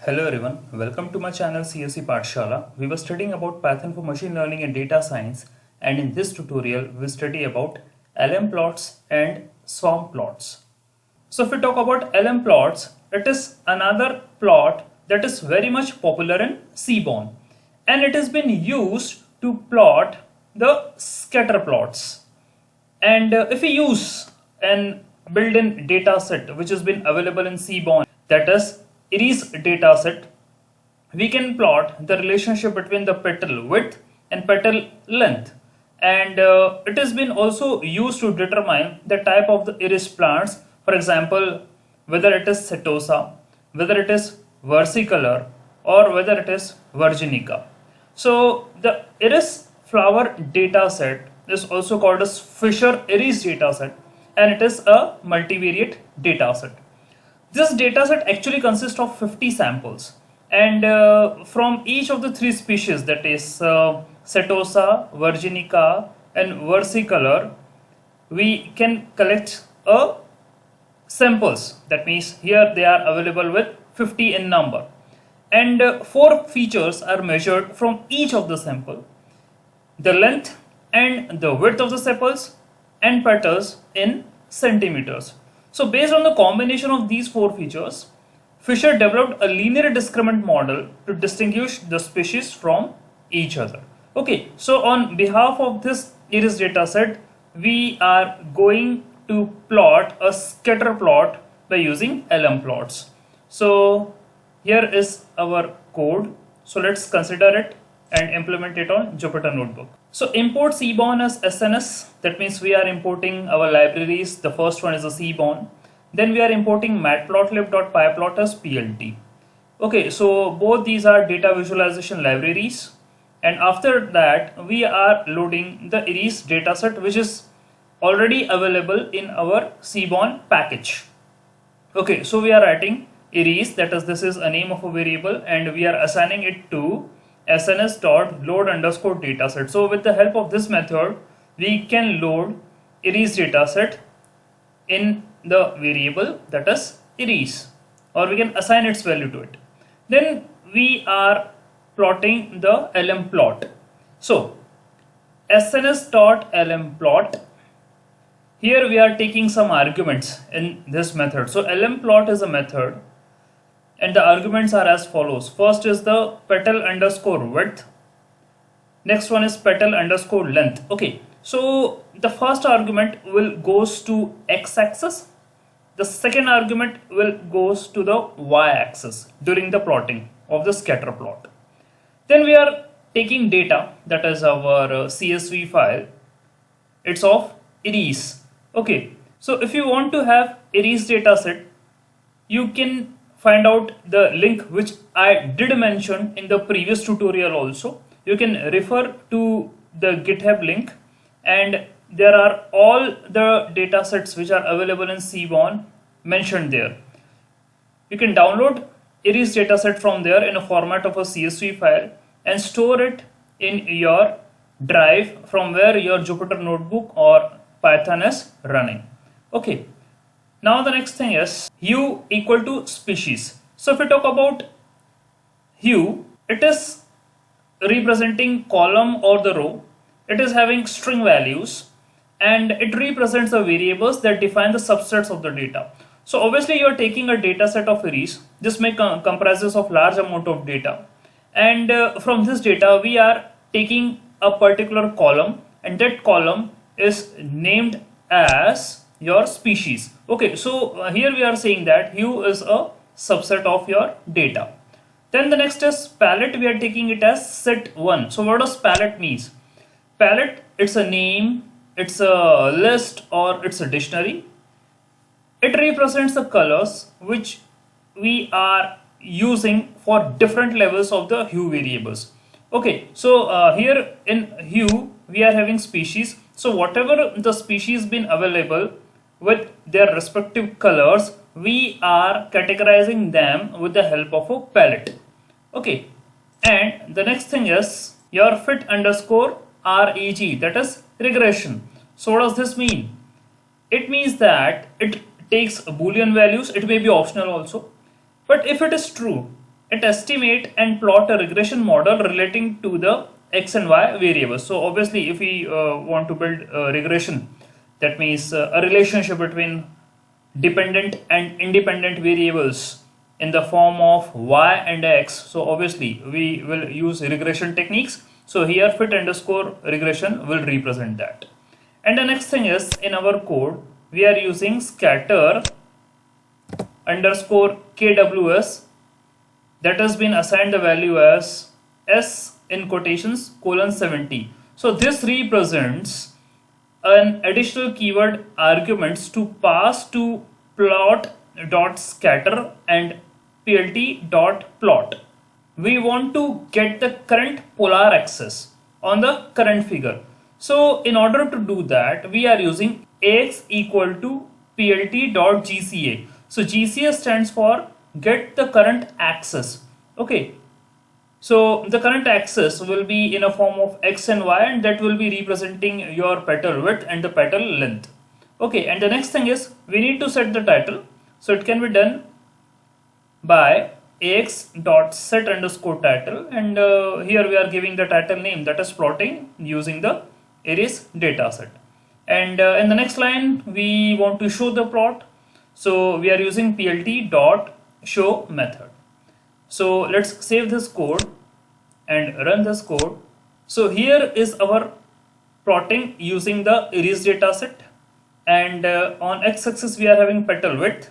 Hello everyone, welcome to my channel CSE Pathshala. We were studying about Python for machine learning and data science, and in this tutorial we study about LM plots and swarm plots. So if we talk about LM plots, it is another plot that is very much popular in Seaborn, and it has been used to plot the scatter plots. And if we use an built-in data set which has been available in Seaborn, that is Eris dataset, we can plot the relationship between the petal width and petal length. And it has been also used to determine the type of the iris plants, for example, whether it is setosa, whether it is versicolor, or whether it is virginica. So the iris flower dataset is also called as Fisher Iris dataset, and it is a multivariate dataset. This dataset actually consists of 50 samples, and from each of the three species, that is setosa, virginica, and versicolor, we can collect samples. That means here they are available with 50 in number, and four features are measured from each of the sample: the length and the width of the sepals and petals in centimeters. So based on the combination of these four features, Fisher developed a linear discriminant model to distinguish the species from each other. Okay, so on behalf of this Iris dataset, we are going to plot a scatter plot by using LM plots. So here is our code. So let's consider it and implement it on Jupyter Notebook. So import Seaborn as SNS. That means we are importing our libraries. The first one is a Seaborn. Then we are importing matplotlib.pyplot as PLT. Okay, so both these are data visualization libraries. And after that, we are loading the Iris dataset, which is already available in our Seaborn package. Okay, so we are writing Iris, that is, this is a name of a variable, and we are assigning it to sns.load underscore dataset. So with the help of this method, we can load Iris dataset in the variable, that is Iris, or we can assign its value to it. Then we are plotting the LM plot. So sns.lm plot, here we are taking some arguments in this method. So LM plot is a method, and the arguments are as follows. First is the petal underscore width. Next one is petal underscore length. Okay, so the first argument will goes to x-axis. The second argument will goes to the y-axis during the plotting of the scatter plot. Then we are taking data, that is our CSV file. It's of Iris. Okay, so if you want to have Iris dataset, you can find out the link which I did mention in the previous tutorial also. You can refer to the GitHub link, and there are all the data sets which are available in Seaborn mentioned there. You can download Iris dataset from there in a format of a CSV file and store it in your drive from where your Jupyter Notebook or Python is running. Okay. Now the next thing is hue equal to species. So if we talk about hue, it is representing column or the row. It is having string values, and it represents the variables that define the subsets of the data. So obviously you are taking a data set of Iris. This may comprises of large amount of data, and from this data we are taking a particular column, and that column is named as your species. Okay, so here we are saying that hue is a subset of your data. Then the next is palette. We are taking it as set1. So what does palette means? Palette, it's a name, it's a list, or it's a dictionary. It represents the colors which we are using for different levels of the hue variables. Okay, so here in hue we are having species. So whatever the species been available with their respective colors, we are categorizing them with the help of a palette. Okay, and the next thing is your fit underscore reg, that is regression. So what does this mean? It means that it takes Boolean values. It may be optional also, but if it is true, it estimate and plot a regression model relating to the x and y variables. So obviously if we want to build a regression, that means a relationship between dependent and independent variables in the form of y and x, so obviously we will use regression techniques. So here fit underscore regression will represent that. And the next thing is, in our code we are using scatter underscore kws, that has been assigned the value as s in quotations colon 70. So this represents an additional keyword arguments to pass to plot dot scatter and plt dot plot. We want to get the current polar axis on the current figure. So in order to do that, we are using ax equal to plt dot gca. So gca stands for get the current axis. Okay, so the current axis will be in a form of x and y, and that will be representing your petal width and the petal length. Okay, and the next thing is we need to set the title. So it can be done by ax dot set underscore title, and here we are giving the title name, that is plotting using the arrays data set. And in the next line we want to show the plot, so we are using plt dot show method. So let's save this code and run this code. So here is our plotting using the arrays data set, and on x-axis we are having petal width,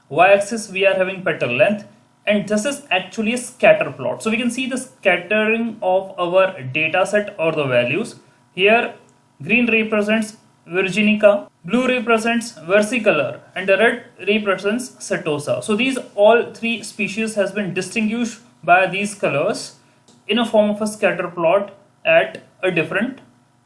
y-axis we are having petal length, and this is actually a scatter plot. So we can see the scattering of our data set or the values. Here green represents Virginica, blue represents versicolor, and the red represents setosa. So these all three species has been distinguished by these colors in a form of a scatter plot at a different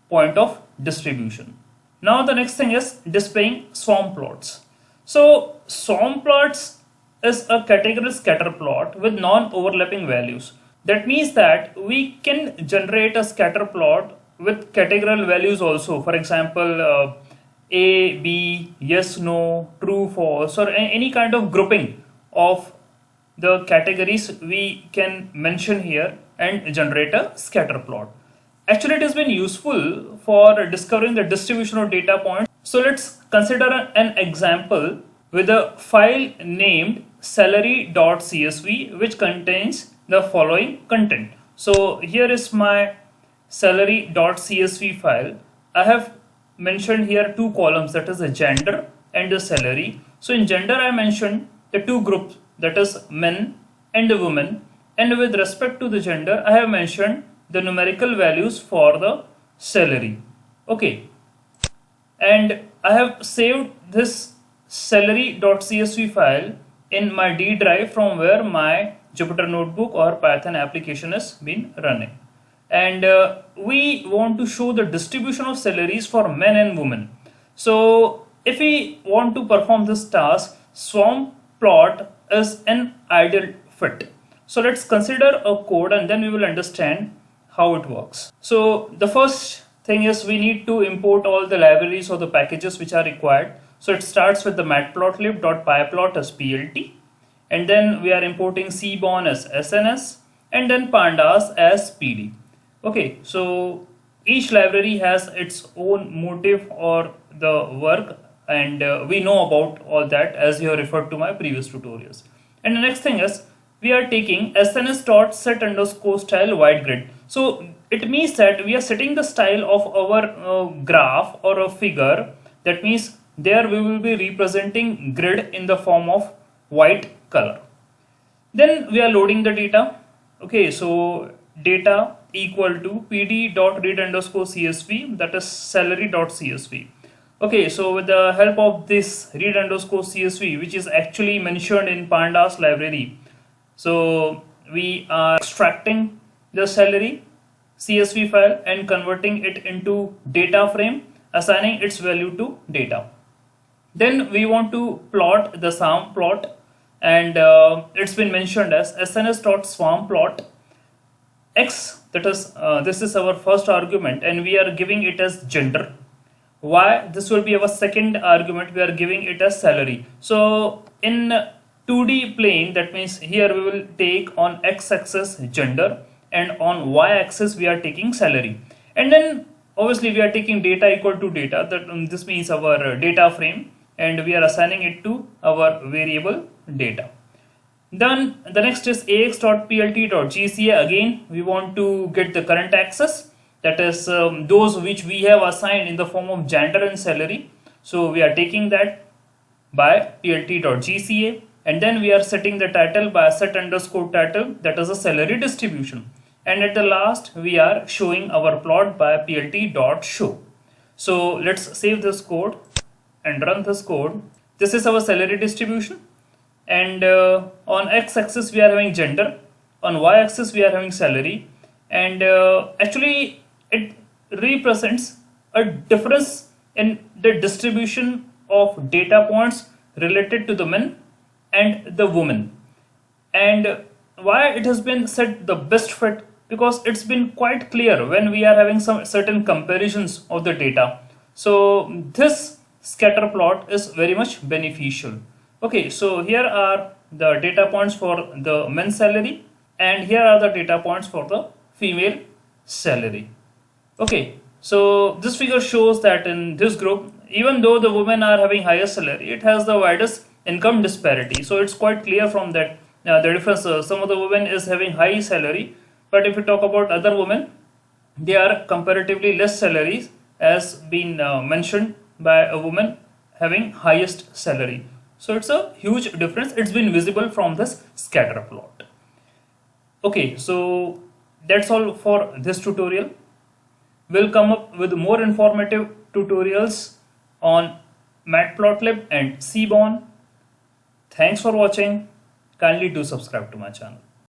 point of distribution. Now the next thing is displaying swarm plots. So swarm plots is a categorical scatter plot with non-overlapping values. That means that we can generate a scatter plot with categorical values also. For example, A, B, yes, no, true, false, or any kind of grouping of the categories we can mention here and generate a scatter plot. Actually, it has been useful for discovering the distribution of data points. So let's consider an example with a file named salary.csv, which contains the following content. So here is my salary.csv file. I have mentioned here two columns, that is the gender and the salary. So in gender I mentioned the two groups, that is men and the women, and with respect to the gender I have mentioned the numerical values for the salary. Okay, and I have saved this salary.csv file in my D drive, from where my Jupyter Notebook or Python application has been running. And we want to show the distribution of salaries for men and women. So if we want to perform this task, swarm plot is an ideal fit. So let's consider a code and then we will understand how it works. So the first thing is we need to import all the libraries or the packages which are required. So it starts with the matplotlib.pyplot as plt, and then we are importing seaborn as sns, and then pandas as pd. Okay, so each library has its own motive or the work, and we know about all that as you have referred to my previous tutorials. And the next thing is we are taking sns.set underscore style wide grid. So it means that we are setting the style of our graph or a figure. That means there we will be representing grid in the form of white color. Then we are loading the data. Okay, so data equal to pd.read underscore csv, that is salary.csv. Okay, so with the help of this read underscore csv, which is actually mentioned in pandas library, so we are extracting the salary csv file and converting it into data frame, assigning its value to data. Then we want to plot the swarm plot, and it's been mentioned as sns.swarm plot x, that is this is our first argument and we are giving it as gender. Y, this will be our second argument, we are giving it as salary. So in 2D plane, that means here we will take on x-axis gender and on y-axis we are taking salary, and then obviously we are taking data equal to data, that this means our data frame, and we are assigning it to our variable data. Then the next is ax.plt.gca. Again, we want to get the current access, that is those which we have assigned in the form of gender and salary. So we are taking that by plt.gca, and then we are setting the title by set underscore title, that is a salary distribution. And at the last, we are showing our plot by plt.show. So let's save this code and run this code. This is our salary distribution, and on x-axis we are having gender, on y-axis we are having salary, and actually it represents a difference in the distribution of data points related to the men and the women. And why it has been said the best fit, because it's been quite clear when we are having some certain comparisons of the data. So this scatter plot is very much beneficial. Okay, so here are the data points for the men's salary, and here are the data points for the female salary. Okay, so this figure shows that in this group, even though the women are having higher salary, it has the widest income disparity. So it's quite clear from that the difference. Some of the women is having high salary, but if you talk about other women, they are comparatively less salaries, as been mentioned by a woman having highest salary. So it's a huge difference. It's been visible from this scatter plot. Okay, so that's all for this tutorial. We'll come up with more informative tutorials on Matplotlib and Seaborn. Thanks for watching. Kindly do subscribe to my channel.